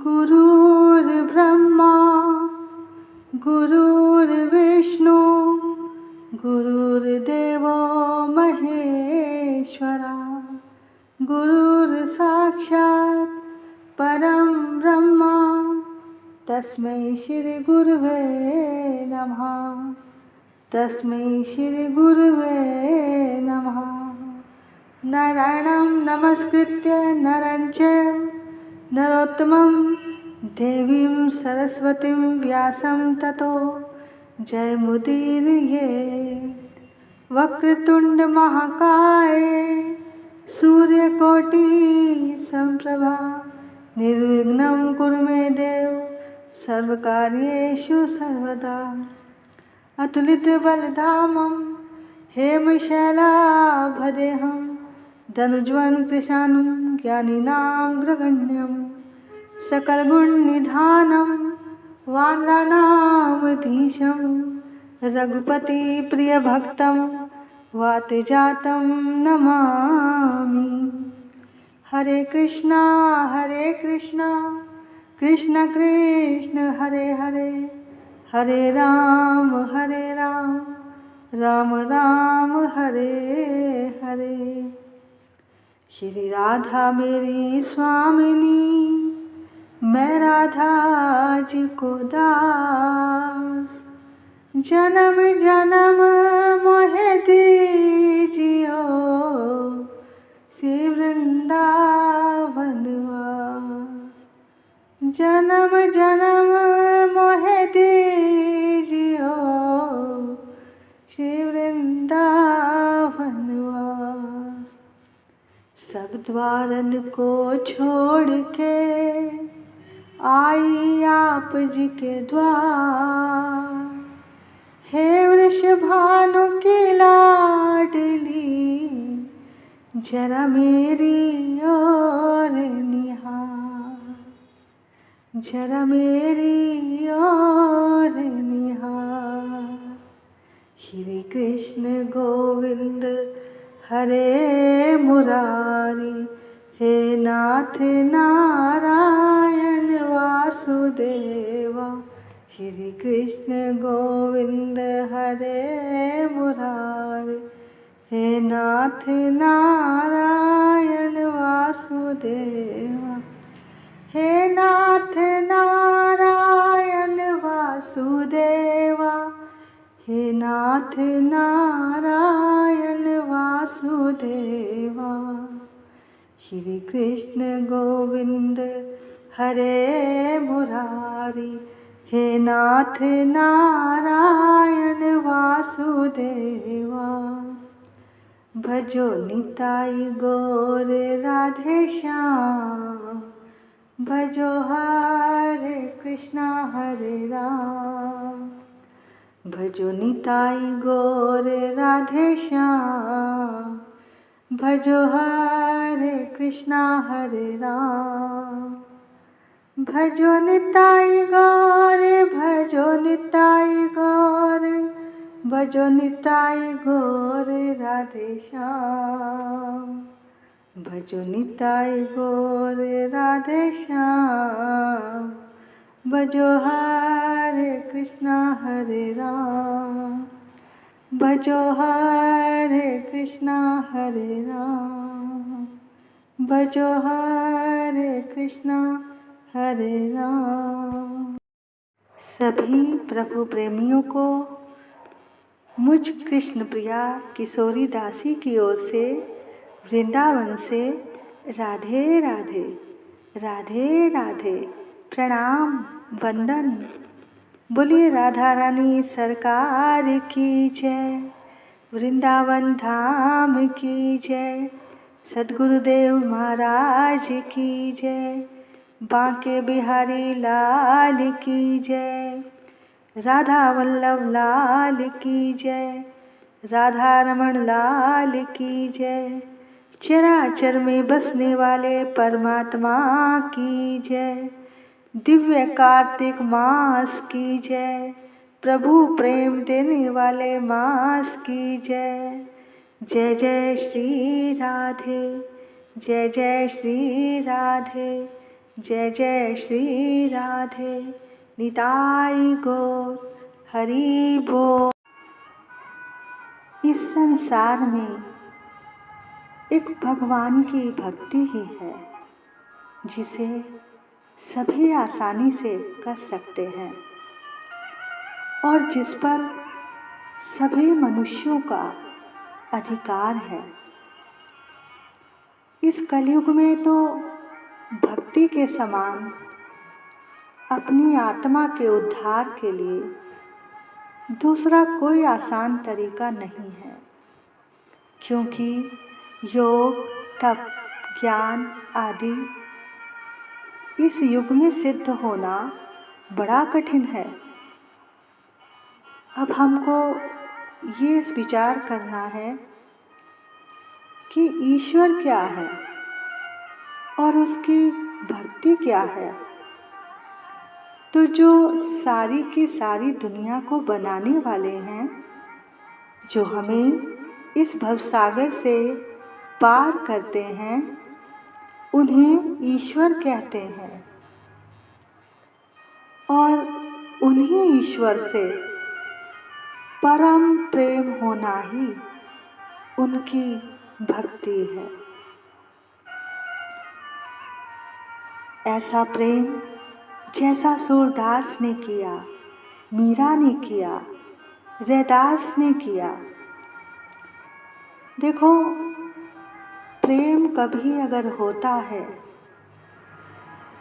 गुरुर्ब्रह्मा गुरुर्विष्णु गुरुर्देवो महेश्वरा गुरुर्साक्षात् परं ब्रह्म तस्मै श्री गुरुवे नमः। तस्मै श्री गुरुवे नमः। नारायणं नमस्कृत्य नरं चैव नरोत्तमं देवीं सरस्वतीं व्यासं ततो जयमुदीरयेत्। वक्रतुंड महाकाय सूर्यकोटि समप्रभा निर्विघ्नं कुरु मे देव सर्वकार्येषु सर्वदा। अतुलितबलधामं हेमशैलाभदेहं धनुज्वं कृशानं ज्ञानिनां ग्रगण्यं सकलगुणनिधानं वानराणामधीशं रघुपतिप्रियभक्तं वातजातं नमामि। हरे कृष्णा कृष्ण कृष्ण हरे हरे हरे राम राम राम हरे हरे। श्री राधा मेरी स्वामिनी मैं राधा जी को दास। जन्म जन्म मोहे दीजियो श्री वृंदावन वास। जन्म जन्म मोहे दीजियो श्री वृंदावन वास। सब द्वारन को छोड़ के आई आप जी के द्वार। हे वृषभानु की लाडली जरा मेरी ओर निहार। जरा मेरी ओर निहार। श्री कृष्ण गोविंद हरे मुरारी हे नाथ नारायण वासुदेवा। श्री कृष्ण गोविंद हरे मुरारी हे नाथ नारायण वासुदेवा। हे नाथ नारायण वासुदेवा। हे नाथ नारायण वासुदेवा। श्री कृष्ण गोविंद हरे मुरारी हे नाथ नारायण वासुदेवा। भजो निताई गौर राधे श्याम। भजो हरे कृष्णा हरे राम। भजो निताई गौर राधे श्याम। भजो हरे कृष्णा हरे राम। भजो निताई गौर भजो निताई गौर भजो निताई गौर राधे श्याम। भजो निताई गौर राधे श्याम। भजो हरे कृष्णा हरे राम। भजो हरे कृष्णा हरे राम। भजो हरे कृष्णा हरे राम। सभी प्रभु प्रेमियों को मुझ कृष्ण प्रिया किशोरी दासी की ओर से वृंदावन से राधे राधे राधे राधे प्रणाम वंदन। बोलिए राधा रानी सरकार की जय। वृंदावन धाम की जय। सद्गुरुदेव महाराज की जय। बांके बिहारी लाल की जय। राधा वल्लभ लाल की जय। राधा रमण लाल की जय। चराचर में बसने वाले परमात्मा की जय। दिव्य कार्तिक मास की जय। प्रभु प्रेम देने वाले मास की जय। जय जय श्री राधे। जय जय श्री राधे। जय जय श्री राधे निताई गौर हरि बोल। इस संसार में एक भगवान की भक्ति ही है जिसे सभी आसानी से कर सकते हैं और जिस पर सभी मनुष्यों का अधिकार है। इस कलयुग में तो भक्ति के समान अपनी आत्मा के उद्धार के लिए दूसरा कोई आसान तरीका नहीं है, क्योंकि योग, तप, ज्ञान आदि इस युग में सिद्ध होना बड़ा कठिन है। अब हमको ये विचार करना है कि ईश्वर क्या है और उसकी भक्ति क्या है। तो जो सारी की सारी दुनिया को बनाने वाले हैं, जो हमें इस भवसागर से पार करते हैं, उन्हें ईश्वर कहते हैं और उन्हीं ईश्वर से परम प्रेम होना ही उनकी भक्ति है। ऐसा प्रेम जैसा सूरदास ने किया, मीरा ने किया, रैदास ने किया। देखो, प्रेम कभी अगर होता है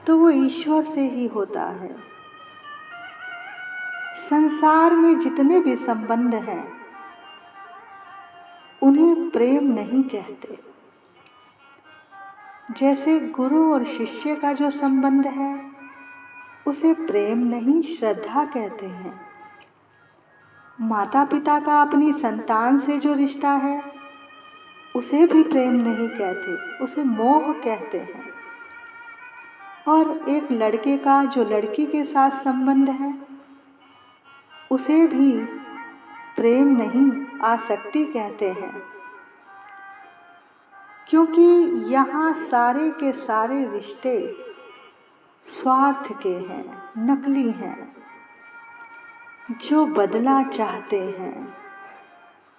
तो वो ईश्वर से ही होता है। संसार में जितने भी संबंध हैं उन्हें प्रेम नहीं कहते। जैसे गुरु और शिष्य का जो संबंध है उसे प्रेम नहीं, श्रद्धा कहते हैं। माता पिता का अपनी संतान से जो रिश्ता है उसे भी प्रेम नहीं कहते, उसे मोह कहते हैं। और एक लड़के का जो लड़की के साथ संबंध है उसे भी प्रेम नहीं, आसक्ति कहते हैं। क्योंकि यहाँ सारे के सारे रिश्ते स्वार्थ के हैं, नकली हैं, जो बदला चाहते हैं,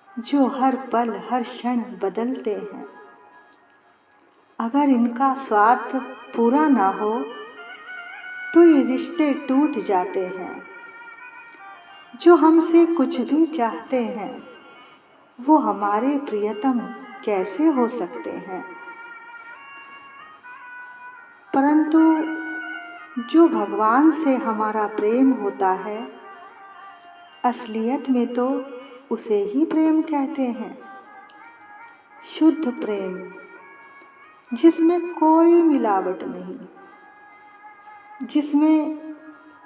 जो हर पल हर क्षण बदलते हैं। अगर इनका स्वार्थ पूरा ना हो तो ये रिश्ते टूट जाते हैं। जो हमसे कुछ भी चाहते हैं वो हमारे प्रियतम कैसे हो सकते हैं। परंतु जो भगवान से हमारा प्रेम होता है, असलियत में तो उसे ही प्रेम कहते हैं। शुद्ध प्रेम, जिसमें कोई मिलावट नहीं, जिसमें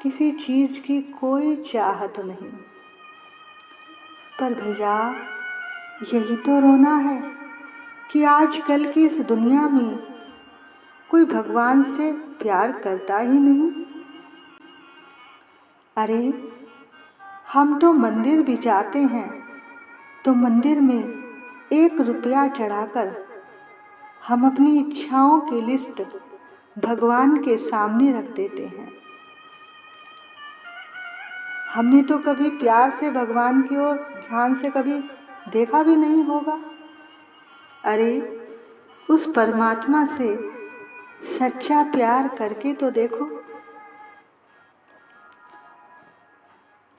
किसी चीज़ की कोई चाहत नहीं। पर भैया, यही तो रोना है कि आजकल की इस दुनिया में कोई भगवान से प्यार करता ही नहीं। अरे, हम तो मंदिर भी जाते हैं तो मंदिर में 1 रुपया चढ़ाकर हम अपनी इच्छाओं की लिस्ट भगवान के सामने रख देते हैं। हमने तो कभी प्यार से भगवान की ओर ध्यान से कभी देखा भी नहीं होगा। अरे, उस परमात्मा से सच्चा प्यार करके तो देखो।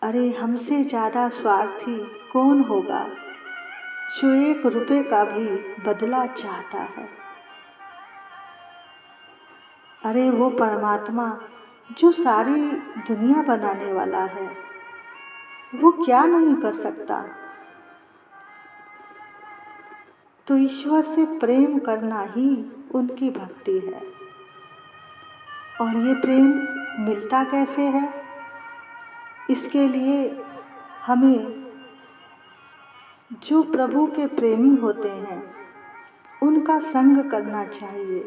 अरे, हमसे ज़्यादा स्वार्थी कौन होगा जो 1 रुपये का भी बदला चाहता है। अरे, वो परमात्मा जो सारी दुनिया बनाने वाला है, वो क्या नहीं कर सकता। तो ईश्वर से प्रेम करना ही उनकी भक्ति है। और ये प्रेम मिलता कैसे है? इसके लिए हमें जो प्रभु के प्रेमी होते हैं उनका संग करना चाहिए,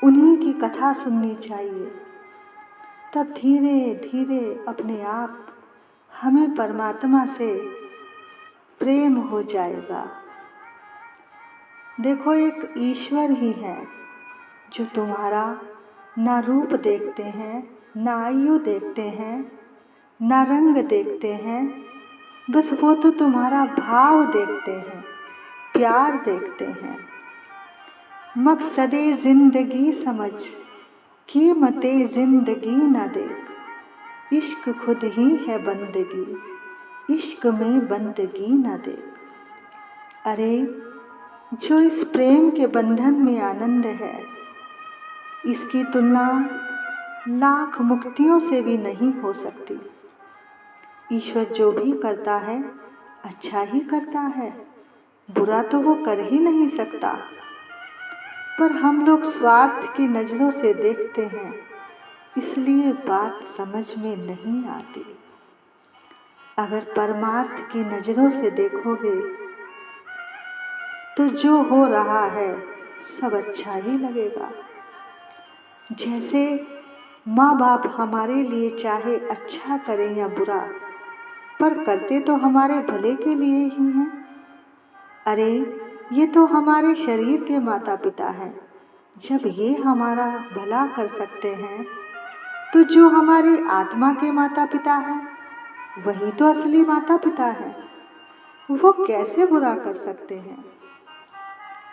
उन्हीं की कथा सुननी चाहिए। तब धीरे धीरे अपने आप हमें परमात्मा से प्रेम हो जाएगा। देखो, एक ईश्वर ही है जो तुम्हारा ना रूप देखते हैं, ना आयु देखते हैं, ना रंग देखते हैं, बस वो तो तुम्हारा भाव देखते हैं, प्यार देखते हैं। मकसदे ज़िंदगी समझ, कीमते ज़िंदगी न देख, इश्क खुद ही है बंदगी, इश्क में बंदगी न देख। अरे जो इस प्रेम के बंधन में आनंद है, इसकी तुलना लाख मुक्तियों से भी नहीं हो सकती। ईश्वर जो भी करता है अच्छा ही करता है, बुरा तो वो कर ही नहीं सकता। पर हम लोग स्वार्थ की नज़रों से देखते हैं, इसलिए बात समझ में नहीं आती। अगर परमार्थ की नज़रों से देखोगे तो जो हो रहा है सब अच्छा ही लगेगा। जैसे माँ बाप हमारे लिए चाहे अच्छा करें या बुरा, पर करते तो हमारे भले के लिए ही हैं। अरे ये तो हमारे शरीर के माता पिता हैं। जब ये हमारा भला कर सकते हैं तो जो हमारी आत्मा के माता पिता हैं वही तो असली माता पिता हैं। वो कैसे बुरा कर सकते हैं?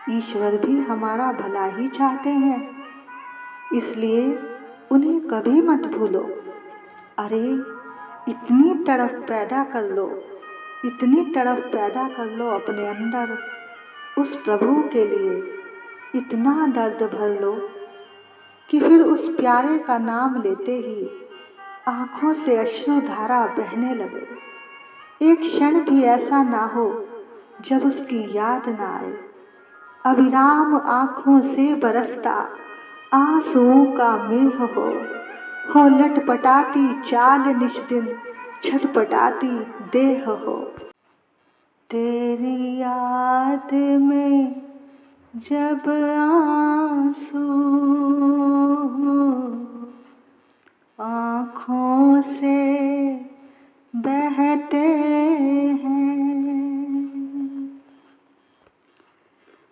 ईश्वर भी हमारा भला ही चाहते हैं, इसलिए उन्हें कभी मत भूलो। अरे इतनी तड़प पैदा कर लो, इतनी तड़प पैदा कर लो अपने अंदर उस प्रभु के लिए, इतना दर्द भर लो कि फिर उस प्यारे का नाम लेते ही आँखों से अश्रुधारा बहने लगे। एक क्षण भी ऐसा ना हो जब उसकी याद ना आए। अविराम आँखों से बरसता आंसुओं का मेह हो लटपटाती चाल निश दिन छटपटाती देह हो। तेरी याद में जब आंसू आँखों से बहते हैं,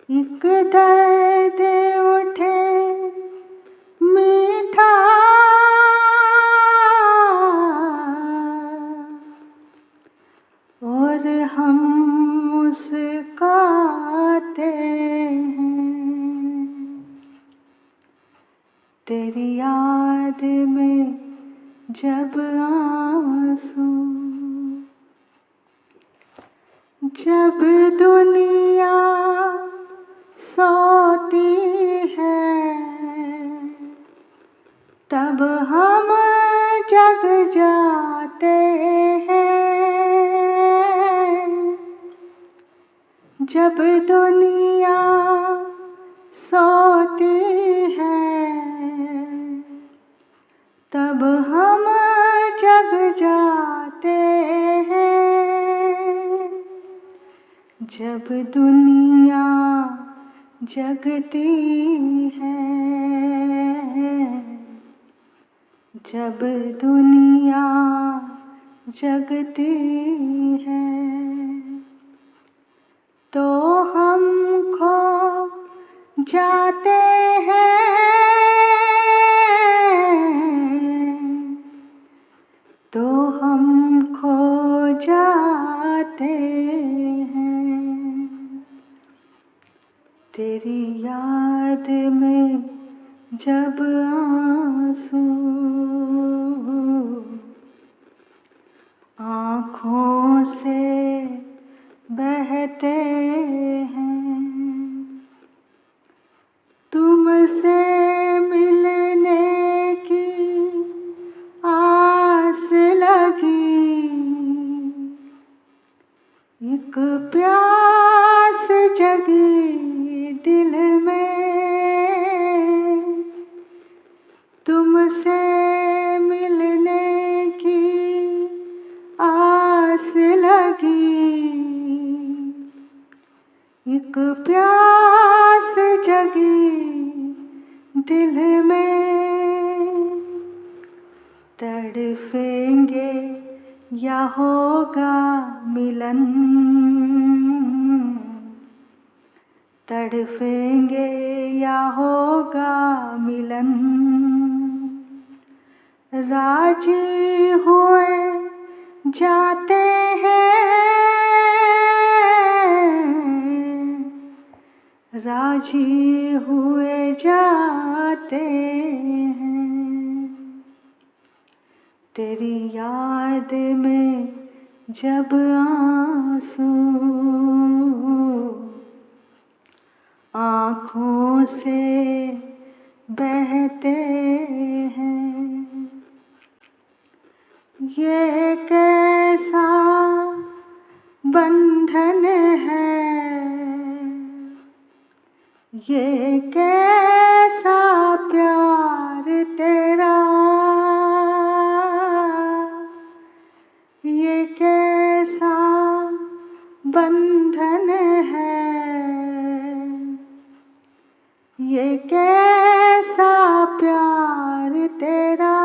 एक दर्द उठे मीठा और हम मुस्काते हैं। तेरी याद में जब आंसू, जब दुनिया सोती है तब हम जग जाते हैं। जब दुनिया सोती है तब हम जग जाते हैं। जब दुनिया जगती है, जब दुनिया जगती है तो हम खो जाते हैं, तो हम खो जाते हैं। तेरी याद में जब आंसू आँखों से बहते हैं, तुमसे मिलने की आस लगी, एक प्यास जगी दिल में, तुमसे मिलने की आस लगी, एक प्यास जगी दिल में। तड़पेंगे या होगा मिलन, तड़फेंगे या होगा मिलन, राजी हुए जाते हैं, राजी हुए जाते हैं। तेरी याद में जब आंसू आँखों से बहते हैं, ये कैसा बंधन है, ये कैसा प्यार तेरा, ये कैसा बंधन है, ये कैसा प्यार तेरा।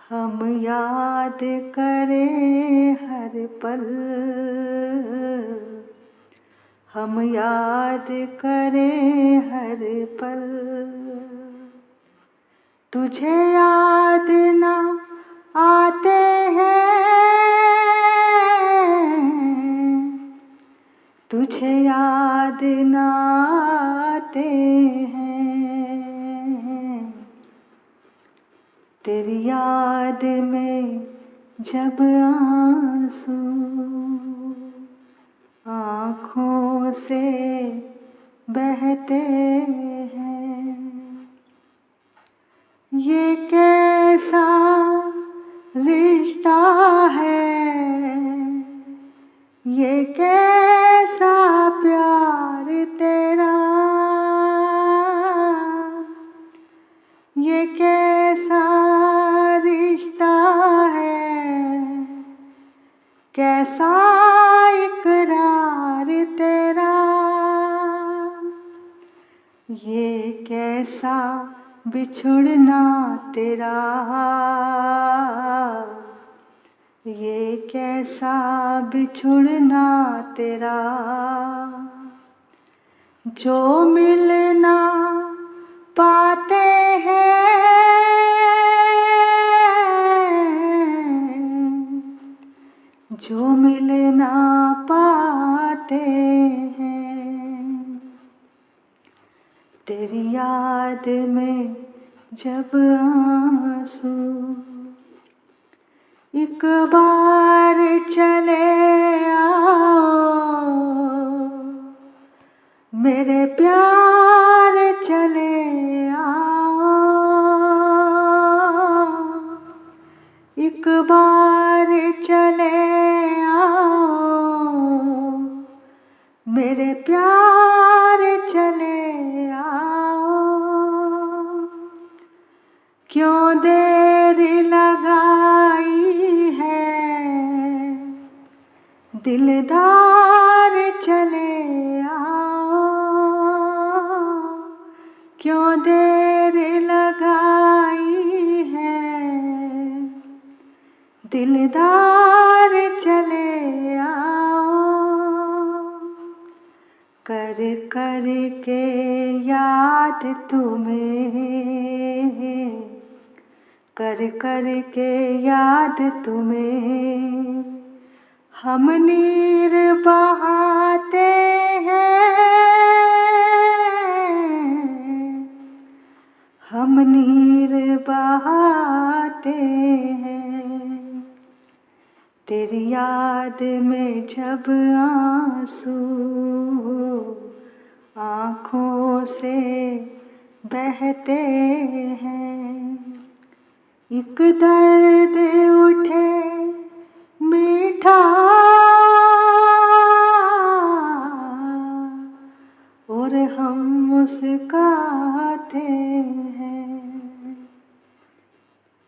हम याद करें हर पल, हम याद करें हर पल, तुझे याद ना आते हैं, तुझे याद ना आते हैं। तेरी याद में जब आंसू आँखों से बहते हैं, ये कैसा रिश्ता है, ये कैसा प्यार तेरा, ये कैसा रिश्ता है, कैसा इकरार तेरा, ये कैसा बिछुड़ना तेरा, ये कैसा बिछुड़ना तेरा, जो मिलना पाते हैं, जो मिलना पाते हैं। तेरी याद में जब आंसू एक बार चले आओ, मेरे प्यार चले आओ, एक बार चले आओ, मेरे प्यार चले आओ। क्यों देर लगाई है, दिलदार चले आओ, क्यों देर लगाई है, दिलदार चले आओ। कर कर के याद तुम्हें, कर कर के याद तुम्हें, हम नीर बहाते हैं, हम नीर बहाते हैं। तेरी याद में जब आंसू आँखों से बहते हैं, एक दर्द उठे मीठा और हम मुस्काते हैं,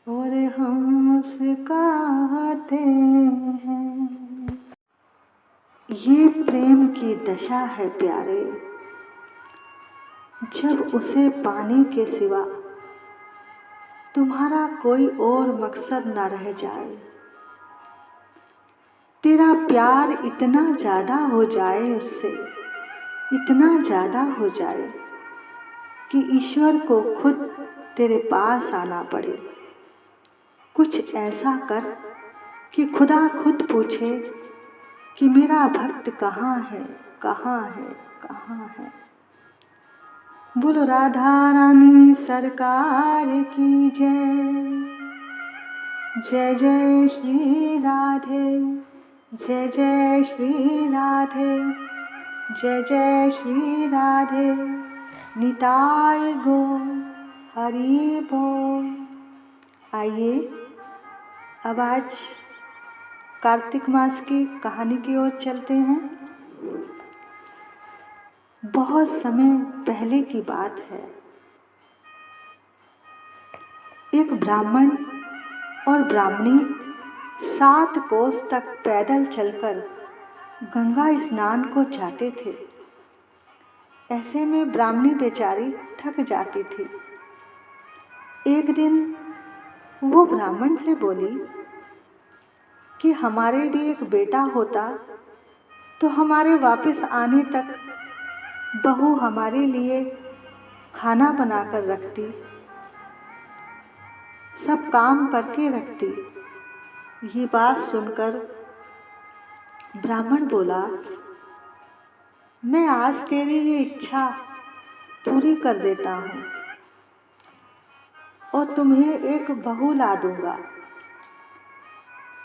और हम मुस्काते हैं। ये प्रेम की दशा है प्यारे, जब उसे पाने के सिवा तुम्हारा कोई और मकसद न रह जाए। तेरा प्यार इतना ज़्यादा हो जाए उससे, इतना ज़्यादा हो जाए कि ईश्वर को खुद तेरे पास आना पड़े। कुछ ऐसा कर कि खुदा खुद पूछे कि मेरा भक्त कहाँ है, कहाँ है, कहाँ है। बोलो राधा रानी सरकार की जय। जय जय श्री राधे, जय जय श्री राधे, जय जय श्री राधे। निताय गो हरि बोल। आइए अब आज कार्तिक मास की कहानी की ओर चलते हैं। बहुत समय पहले की बात है। एक ब्राह्मण और ब्राह्मणी 7 कोस तक पैदल चलकर गंगा स्नान को जाते थे। ऐसे में ब्राह्मणी बेचारी थक जाती थी। एक दिन वो ब्राह्मण से बोली कि हमारे भी एक बेटा होता तो हमारे वापस आने तक बहू हमारे लिए खाना बनाकर रखती, सब काम करके रखती। ये बात सुनकर ब्राह्मण बोला, मैं आज तेरी ये इच्छा पूरी कर देता हूँ और तुम्हें एक बहू ला दूंगा।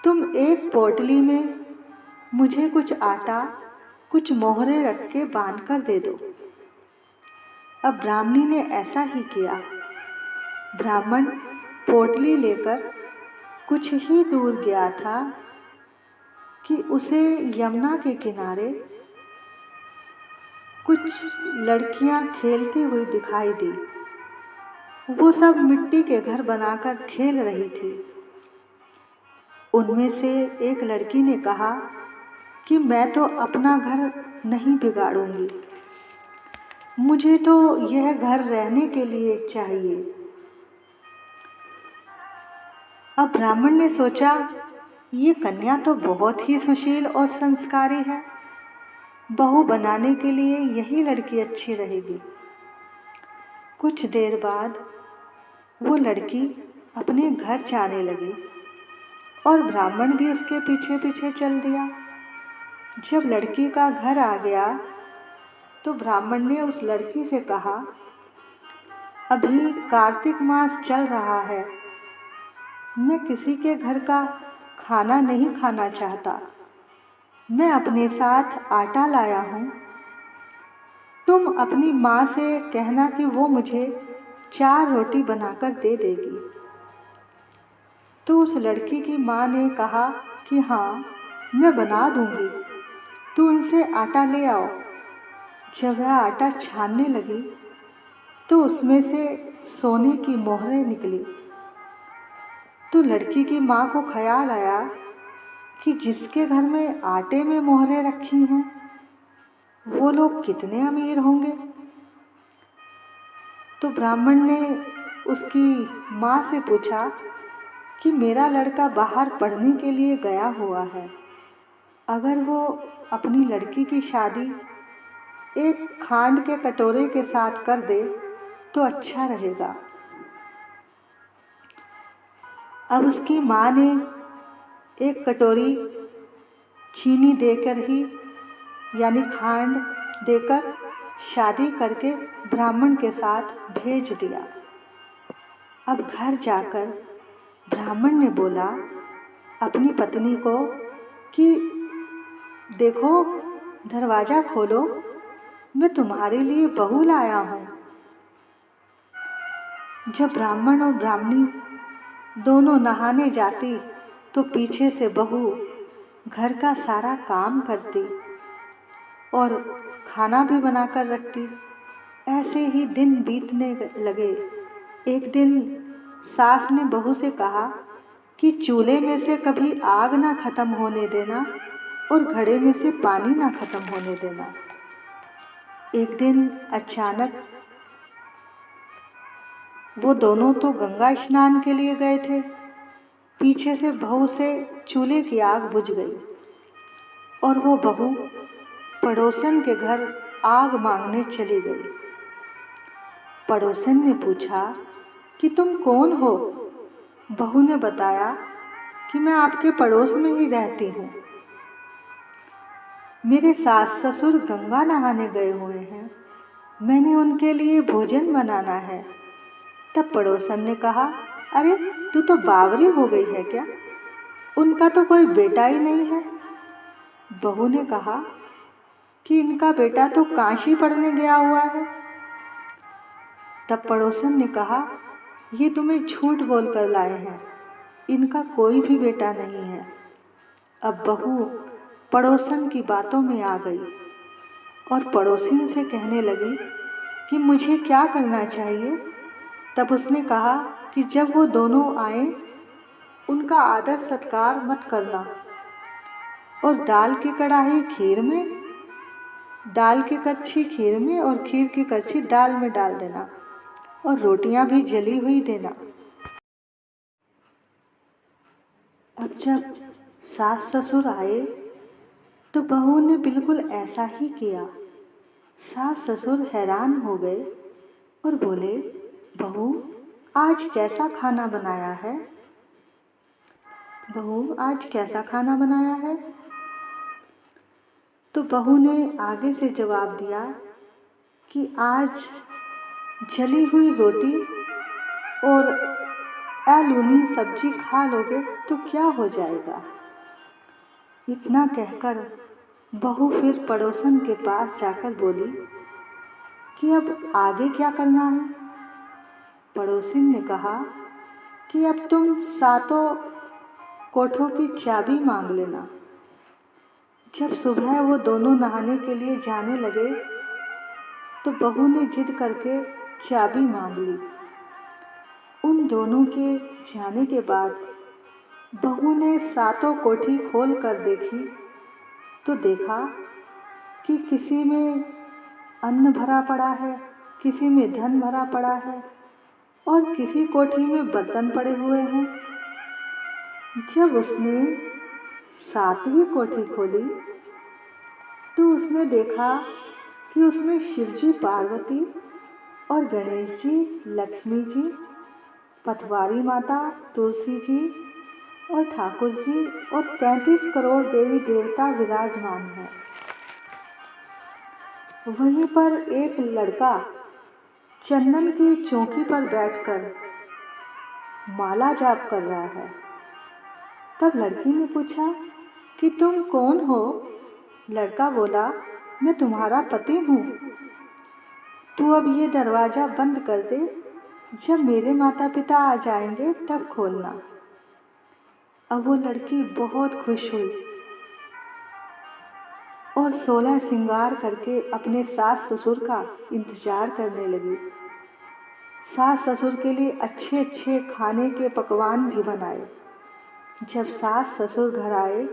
तुम एक पोटली में मुझे कुछ आटा, कुछ मोहरे रख के बांध कर दे दो। अब ब्राह्मणी ने ऐसा ही किया। ब्राह्मण पोटली लेकर कुछ ही दूर गया था कि उसे यमुना के किनारे कुछ लड़कियां खेलती हुई दिखाई दी। वो सब मिट्टी के घर बनाकर खेल रही थी। उनमें से एक लड़की ने कहा कि मैं तो अपना घर नहीं बिगाड़ूंगी, मुझे तो यह घर रहने के लिए चाहिए। अब ब्राह्मण ने सोचा, ये कन्या तो बहुत ही सुशील और संस्कारी है, बहू बनाने के लिए यही लड़की अच्छी रहेगी। कुछ देर बाद वो लड़की अपने घर जाने लगी और ब्राह्मण भी उसके पीछे पीछे चल दिया। जब लड़की का घर आ गया तो ब्राह्मण ने उस लड़की से कहा, अभी कार्तिक मास चल रहा है, मैं किसी के घर का खाना नहीं खाना चाहता। मैं अपने साथ आटा लाया हूँ, तुम अपनी माँ से कहना कि वो मुझे 4 रोटी बनाकर दे देगी। तो उस लड़की की माँ ने कहा कि हाँ, मैं बना दूँगी, तू उनसे आटा ले आओ। जब वह आटा छानने लगी तो उसमें से सोने की मोहरें निकली। तो लड़की की माँ को ख्याल आया कि जिसके घर में आटे में मोहरें रखी हैं वो लोग कितने अमीर होंगे। तो ब्राह्मण ने उसकी माँ से पूछा कि मेरा लड़का बाहर पढ़ने के लिए गया हुआ है, अगर वो अपनी लड़की की शादी एक खांड के कटोरे के साथ कर दे तो अच्छा रहेगा। अब उसकी माँ ने एक कटोरी चीनी देकर ही, यानी खांड देकर शादी करके ब्राह्मण के साथ भेज दिया। अब घर जाकर ब्राह्मण ने बोला अपनी पत्नी को कि देखो, दरवाज़ा खोलो, मैं तुम्हारे लिए बहू लाया हूँ। जब ब्राह्मण और ब्राह्मणी दोनों नहाने जाती तो पीछे से बहू घर का सारा काम करती और खाना भी बनाकर रखती। ऐसे ही दिन बीतने लगे। एक दिन सास ने बहू से कहा कि चूल्हे में से कभी आग ना ख़त्म होने देना और घड़े में से पानी ना ख़त्म होने देना। एक दिन अचानक वो दोनों तो गंगा स्नान के लिए गए थे। पीछे से बहू से चूल्हे की आग बुझ गई। और वो बहू पड़ोसन के घर आग मांगने चली गई। पड़ोसन ने पूछा कि तुम कौन हो? बहू ने बताया कि मैं आपके पड़ोस में ही रहती हूँ। मेरे सास ससुर गंगा नहाने गए हुए हैं, मैंने उनके लिए भोजन बनाना है। तब पड़ोसन ने कहा, अरे तू तो बावरी हो गई है क्या? उनका तो कोई बेटा ही नहीं है। बहू ने कहा कि इनका बेटा तो काशी पढ़ने गया हुआ है। तब पड़ोसन ने कहा, ये तुम्हें झूठ बोल कर लाए हैं, इनका कोई भी बेटा नहीं है। अब बहू पड़ोसन की बातों में आ गई और पड़ोसिन से कहने लगी कि मुझे क्या करना चाहिए। तब उसने कहा कि जब वो दोनों आए उनका आदर सत्कार मत करना और दाल की कढ़ाई खीर में, दाल की कड़छी खीर में और खीर की कड़छी दाल में डाल देना और रोटियां भी जली हुई देना। अब जब सास ससुर आए तो बहू ने बिल्कुल ऐसा ही किया। सास ससुर हैरान हो गए और बोले, बहू आज कैसा खाना बनाया है? बहू आज कैसा खाना बनाया है? तो बहू ने आगे से जवाब दिया कि आज जली हुई रोटी और आलूनी सब्जी खा लोगे तो क्या हो जाएगा। इतना कहकर बहू फिर पड़ोसन के पास जाकर बोली कि अब आगे क्या करना है। पड़ोसिन ने कहा कि अब तुम सातों कोठों की चाबी मांग लेना। जब सुबह वो दोनों नहाने के लिए जाने लगे तो बहू ने जिद करके चाबी मांग ली। उन दोनों के जाने के बाद बहू ने सातों कोठी खोल कर देखी तो देखा कि किसी में अन्न भरा पड़ा है, किसी में धन भरा पड़ा है और किसी कोठी में बर्तन पड़े हुए हैं। जब उसने सातवीं कोठी खोली तो उसने देखा कि उसमें शिवजी पार्वती और गणेश जी, लक्ष्मी जी, पथवारी माता, तुलसी जी और ठाकुर जी और 33 करोड़ देवी देवता विराजमान हैं। वहीं पर एक लड़का चंदन की चौकी पर बैठकर माला जाप कर रहा है। तब लड़की ने पूछा कि तुम कौन हो? लड़का बोला, मैं तुम्हारा पति हूँ। तू अब ये दरवाज़ा बंद कर दे, जब मेरे माता पिता आ जाएंगे तब खोलना। अब वो लड़की बहुत खुश हुई और 16 श्रृंगार करके अपने सास ससुर का इंतजार करने लगी। सास ससुर के लिए अच्छे अच्छे खाने के पकवान भी बनाए। जब सास ससुर घर आए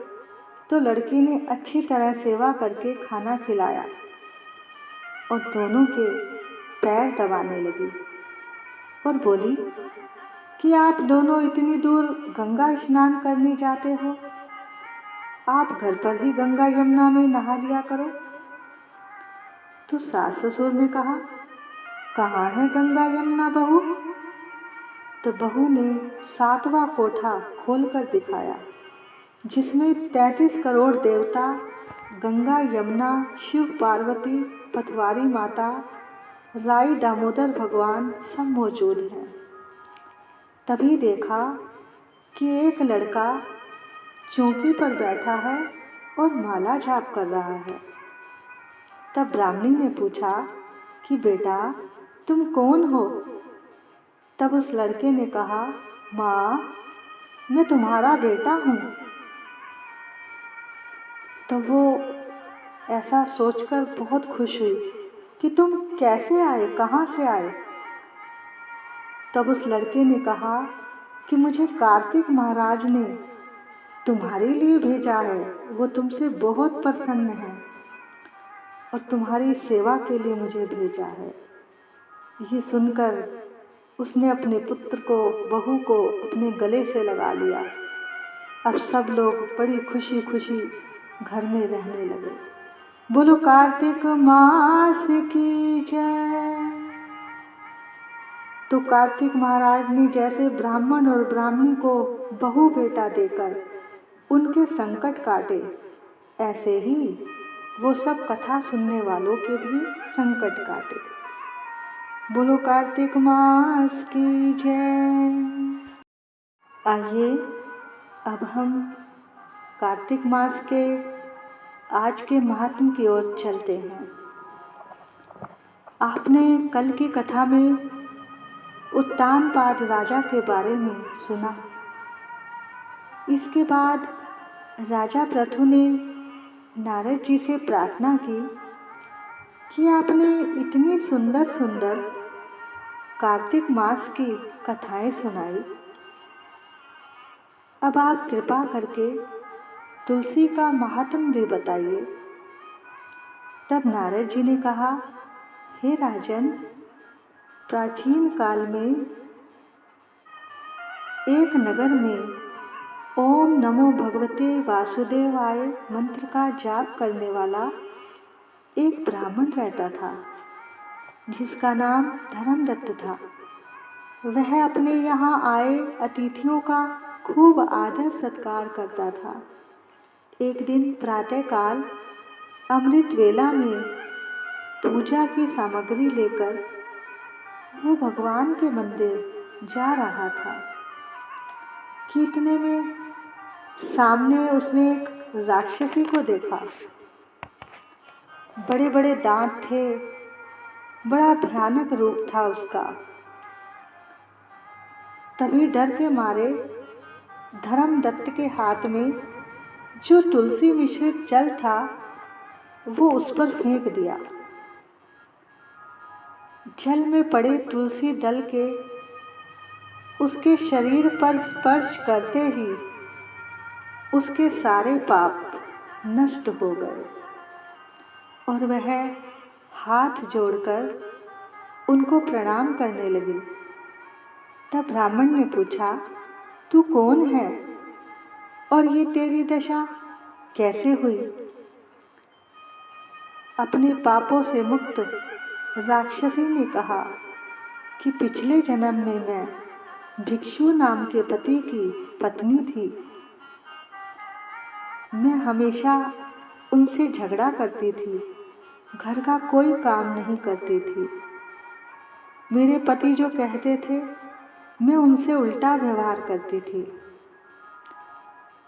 तो लड़की ने अच्छी तरह सेवा करके खाना खिलाया और दोनों के पैर दबाने लगी और बोली कि आप दोनों इतनी दूर गंगा स्नान करने जाते हो, आप घर पर ही गंगा यमुना में नहा लिया करो। तो सास ससुर ने कहा, कहाँ है गंगा यमुना बहू? तो बहू ने 7वां कोठा खोलकर दिखाया जिसमें 33 करोड़ देवता, गंगा यमुना, शिव पार्वती, पथवारी माता, राई दामोदर भगवान सब मौजूद हैं। तभी देखा कि एक लड़का चौकी पर बैठा है और माला जाप कर रहा है। तब ब्राह्मणी ने पूछा कि बेटा तुम कौन हो? तब उस लड़के ने कहा, माँ मैं तुम्हारा बेटा हूँ। तब वो ऐसा सोचकर बहुत खुश हुई कि तुम कैसे आए, कहाँ से आए? तब उस लड़के ने कहा कि मुझे कार्तिक महाराज ने तुम्हारे लिए भेजा है, वो तुमसे बहुत प्रसन्न है और तुम्हारी सेवा के लिए मुझे भेजा है। ये सुनकर उसने अपने पुत्र को, बहू को अपने गले से लगा लिया। अब सब लोग बड़ी खुशी खुशी घर में रहने लगे। बोलो कार्तिक मास की जय। तो कार्तिक महाराज ने जैसे ब्राह्मण और ब्राह्मणी को बहू बेटा देकर उनके संकट काटे, ऐसे ही वो सब कथा सुनने वालों के भी संकट काटे। बोलो कार्तिक मास की जय। आइए अब हम कार्तिक मास के आज के महात्म की ओर चलते हैं। आपने कल की कथा में उत्तानपाद राजा के बारे में सुना। इसके बाद राजा पृथु ने नारद जी से प्रार्थना की कि आपने इतनी सुंदर सुंदर कार्तिक मास की कथाएं सुनाई, अब आप कृपा करके तुलसी का महात्म भी बताइए। तब नारद जी ने कहा, हे राजन, प्राचीन काल में एक नगर में ओम नमो भगवते वासुदेवाय मंत्र का जाप करने वाला एक ब्राह्मण रहता था, जिसका नाम धर्मदत्त था। वह अपने यहाँ आए अतिथियों का खूब आदर सत्कार करता था। एक दिन प्रातःकाल अमृत वेला में पूजा की सामग्री लेकर वो भगवान के मंदिर जा रहा था कि इतने में सामने उसने एक राक्षसी को देखा। बड़े बड़े दांत थे, बड़ा भयानक रूप था उसका। तभी डर के मारे धर्मदत्त के हाथ में जो तुलसी मिश्रित जल था वो उस पर फेंक दिया। जल में पड़े तुलसी दल के उसके शरीर पर स्पर्श करते ही उसके सारे पाप नष्ट हो गए और वह हाथ जोड़कर उनको प्रणाम करने लगी। तब ब्राह्मण ने पूछा, तू कौन है और ये तेरी दशा कैसे हुई? अपने पापों से मुक्त राक्षसी ने कहा कि पिछले जन्म में मैं भिक्षु नाम के पति की पत्नी थी। मैं हमेशा उनसे झगड़ा करती थी, घर का कोई काम नहीं करती थी। मेरे पति जो कहते थे मैं उनसे उल्टा व्यवहार करती थी,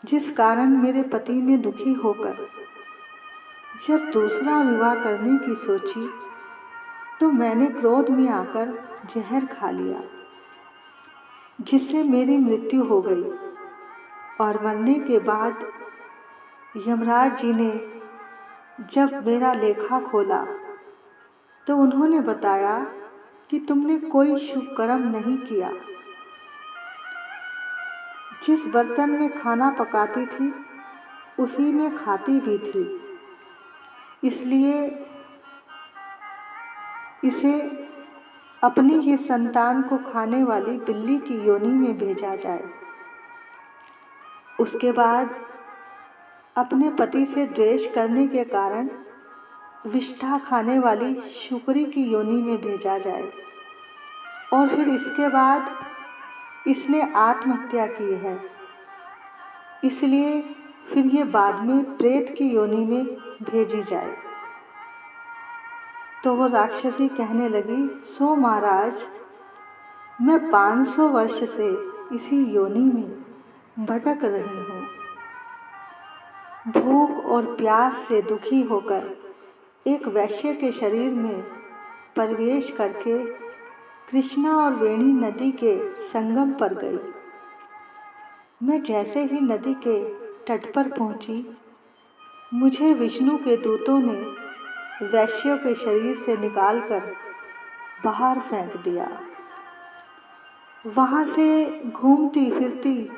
जिस कारण मेरे पति ने दुखी होकर जब दूसरा विवाह करने की सोची तो मैंने क्रोध में आकर जहर खा लिया, जिससे मेरी मृत्यु हो गई। और मरने के बाद यमराज जी ने जब मेरा लेखा खोला तो उन्होंने बताया कि तुमने कोई शुभ कर्म नहीं किया। जिस बर्तन में खाना पकाती थी उसी में खाती भी थी, इसलिए इसे अपनी ही संतान को खाने वाली बिल्ली की योनि में भेजा जाए। उसके बाद अपने पति से द्वेष करने के कारण विष्ठा खाने वाली शुक्री की योनि में भेजा जाए और फिर इसके बाद इसने आत्महत्या की है, इसलिए फिर ये बाद में प्रेत की योनि में भेजी जाए। तो वो राक्षसी कहने लगी, सो महाराज, मैं 500 वर्ष से इसी योनि में भटक रही हूँ। भूख और प्यास से दुखी होकर एक वैश्य के शरीर में प्रवेश करके कृष्णा और वेणी नदी के संगम पर गई। मैं जैसे ही नदी के तट पर पहुँची, मुझे विष्णु के दूतों ने वैश्यों के शरीर से निकालकर बाहर फेंक दिया। वहाँ से घूमती फिरती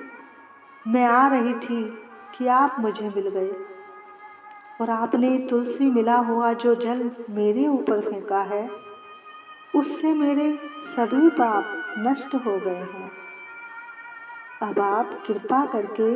मैं आ रही थी कि आप मुझे मिल गए और आपने तुलसी मिला हुआ जो जल मेरे ऊपर फेंका है, उससे मेरे सभी पाप नष्ट हो गए हैं। अब आप कृपा करके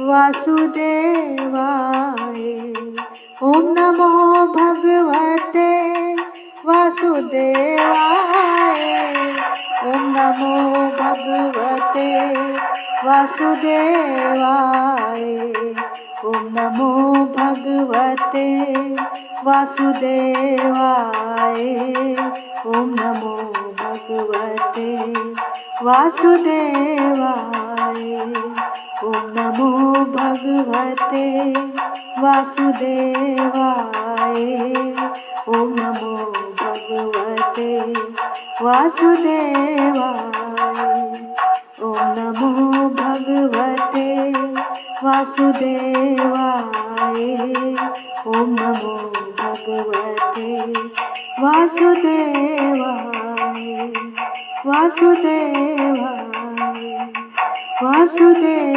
वासुदेवाय। ओम नमो भगवते वासुदेवाय। ओम नमो भगवते वासुदेवाय। ओम नमो भगवते वासुदेवाय। ओम नमो भगवते वासुदेवाय। ओम नमो भगवते वासुदेवाय। ओम नमो भगवते वासुदेवाय। ओम नमो भगवते वासुदेवाय। ओम नमो भगवते वासुदेवाय। वासुदेवाय वासुदेवाय।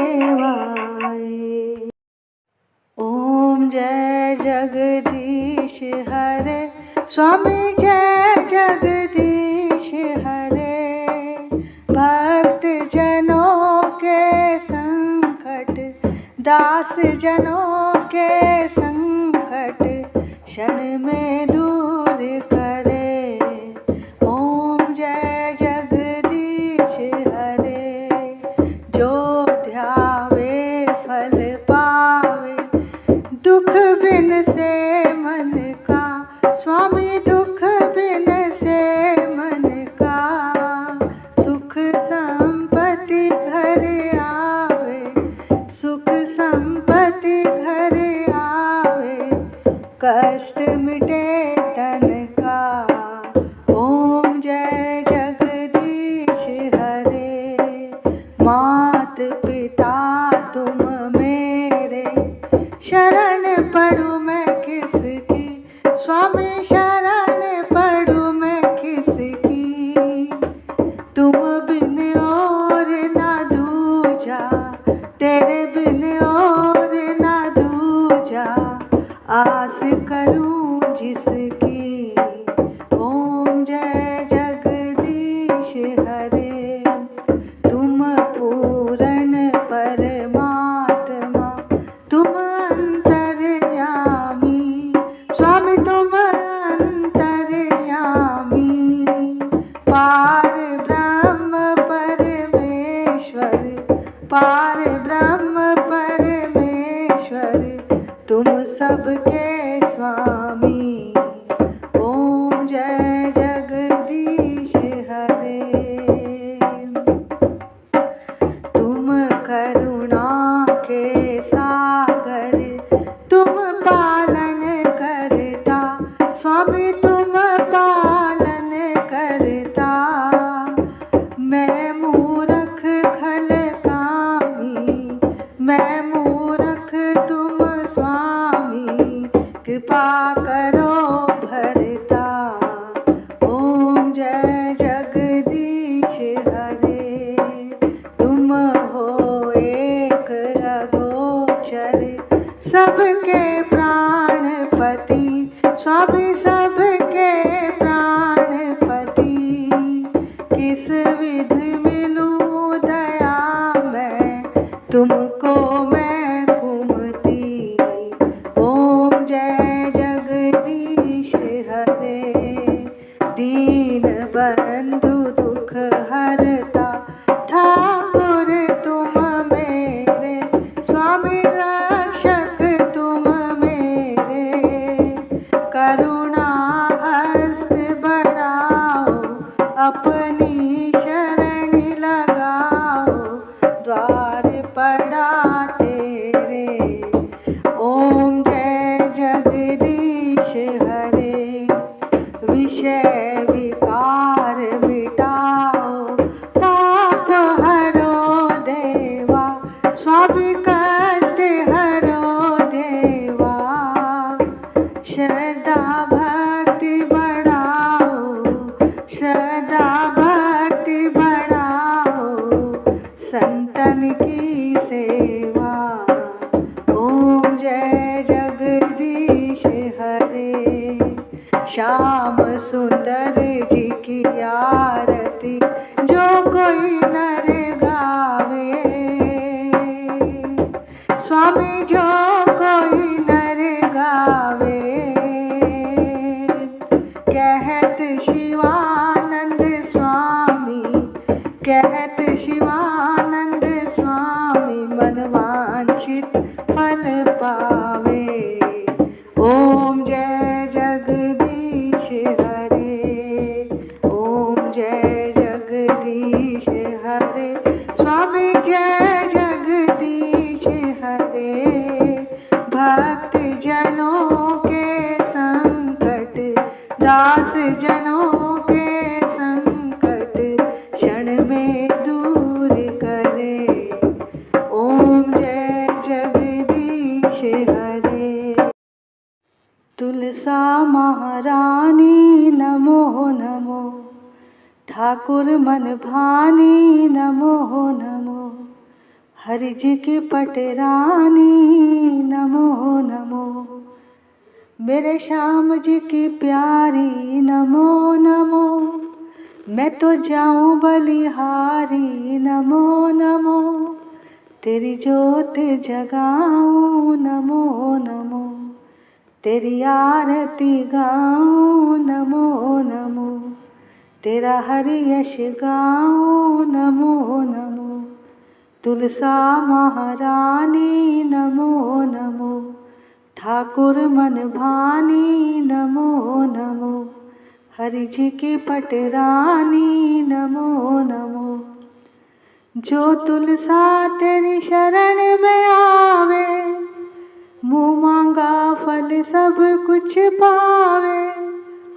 ओम जय जगदीश हरे। स्वामी जय जगदीश हरे। भक्त जनों के संकट, दास जनों के संकट क्षण में दूर करे। ओम जय जगदीश हरे। जो ध्यावे फल पावे, दुख बिन से मन का। स्वामी दुख बिन से मन का। सुख संपत्ति घर आवे, सुख संपत्ति घर आवे। कष्ट मिटे तन का। ओम जय जगदीश हरे। मात पिता तुम मेरे, शरण पड़ूं मैं किसकी। स्वामी शरण पड़ूं मैं किसकी। तुम बिन और ना दूजा, तेरे बिन और ना दूजा। आस करूं जिसकी। ओम जय जगदीश हरे। तुम पूर्ण परमात्मा, तुम अंतर्यामी। स्वामी तुम अंतर्यामी। पार ब्रह्म परमेश्वर, पार ब्रह्म परमेश्वर। तुम सबके स्वामी। ओम जय जगदीश हरे। तुम करुणा के सागर, तुम पालन करता। स्वामी तुम पालन करता। मैं मूर्ख खल कामी, मैं मूर्ख तुम स्वामी। कृपा करो भरता। ओम जय जगदीश हरे। तुम हो एक अगोचर, सबके प्राणपति। स्वामी सबके प्राणपति। किस विध मिलूं दया मैं, तुमको मैं कुमति। ओम जय जगदीश हरे। दीन बंधु दुख हरता, ठाकुर तुम मेरे। स्वामी रक्षक तुम मेरे। करुणा हस्त बढ़ाओ, अपनी शरण लगाओ। द्वार पड़ा तेरे। ओम जय जगदीश हरे। विषय विकार मिटाओ, पाप हरो देवा। स्वामी कष्ट हरो देवा। श्रद्धा भक्ति बढ़ाओ, श्रद्धा भक्ति बढ़ाओ। संतन की सेवा। ओम जय जगदीश हरे। श्याम सुंदर जी की आरती, जो कोई नर गावे। जय जगदीश हरे, भक्त जनों के संकट, दास जनों के संकट क्षण में दूर करे। ओम जय जगदीश हरे। तुलसा महारानी नमो नमो, ठाकुर मन भानी नमो नमो, हरि जी की पटरानी नमो नमो, मेरे श्याम जी की प्यारी नमो नमो, मैं तो जाऊं बलिहारी नमो नमो, तेरी जोत जगाऊं नमो नमो, तेरी आरती गाऊं नमो नमो, तेरा हरि यश गाऊं नमो नमो। तुलसा महारानी नमो नमो, ठाकुर मन भानी नमो नमो, हरि जी की पटरानी नमो नमो। जो तुलसा तेरी शरण में आवे, मुँह मांगा फल सब कुछ पावे।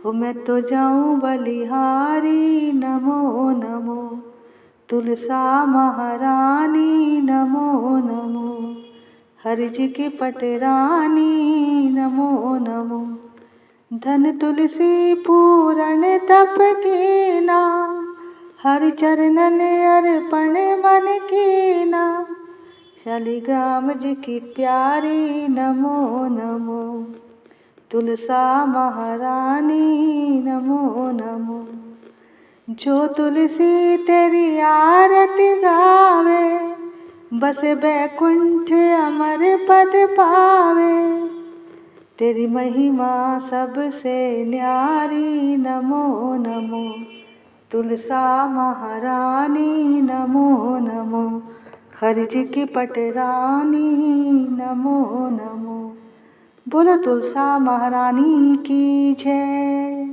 हो मैं तो जाऊं बलिहारी नमो नमो, तुलसा महारानी नमो नमो, हरि जी की पटरानी नमो नमो। धन तुलसी पूरण तप कीना, हरि चरणन अर्पण मन कीना, शालिग्राम जी की प्यारी नमो नमो, तुलसा महारानी नमो नमो। जो तुलसी तेरी आरती गावे, बस बैकुंठ अमर पद पावे। तेरी महिमा सबसे न्यारी नमो नमो, तुलसा महारानी नमो नमो, हरि जी की पटरानी नमो नमो। बोलो तुलसा महारानी की जय,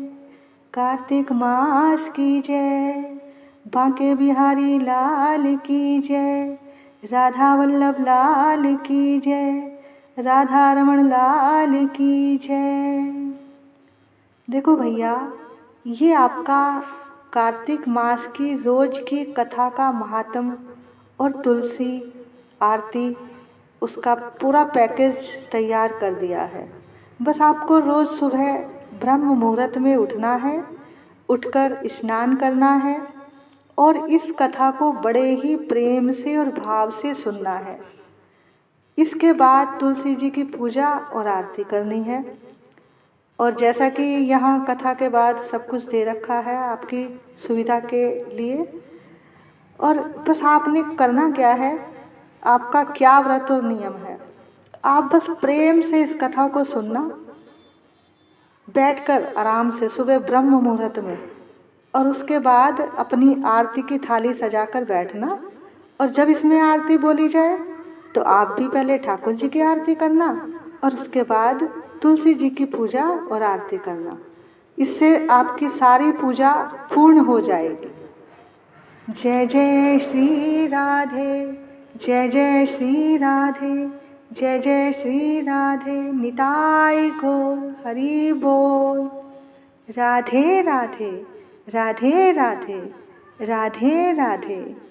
कार्तिक मास की जय, बांके बिहारी लाल की जय, राधा वल्लभ लाल की जय, राधा रमण लाल की जय। देखो भैया, ये आपका कार्तिक मास की रोज की कथा का महात्म और तुलसी आरती, उसका पूरा पैकेज तैयार कर दिया है। बस आपको रोज़ सुबह ब्रह्म मुहूर्त में उठना है, उठकर स्नान करना है और इस कथा को बड़े ही प्रेम से और भाव से सुनना है। इसके बाद तुलसी जी की पूजा और आरती करनी है। और जैसा कि यहाँ कथा के बाद सब कुछ दे रखा है आपकी सुविधा के लिए, और बस आपने करना क्या है, आपका क्या व्रत और नियम है, आप बस प्रेम से इस कथा को सुनना, बैठकर आराम से सुबह ब्रह्म मुहूर्त में, और उसके बाद अपनी आरती की थाली सजाकर बैठना। और जब इसमें आरती बोली जाए तो आप भी पहले ठाकुर जी की आरती करना और उसके बाद तुलसी जी की पूजा और आरती करना। इससे आपकी सारी पूजा पूर्ण हो जाएगी। जय जय श्री राधे, जय जय श्री राधे, जय जय श्री राधे, निताई गौर हरि बोल। राधे राधे, राधे राधे, राधे राधे।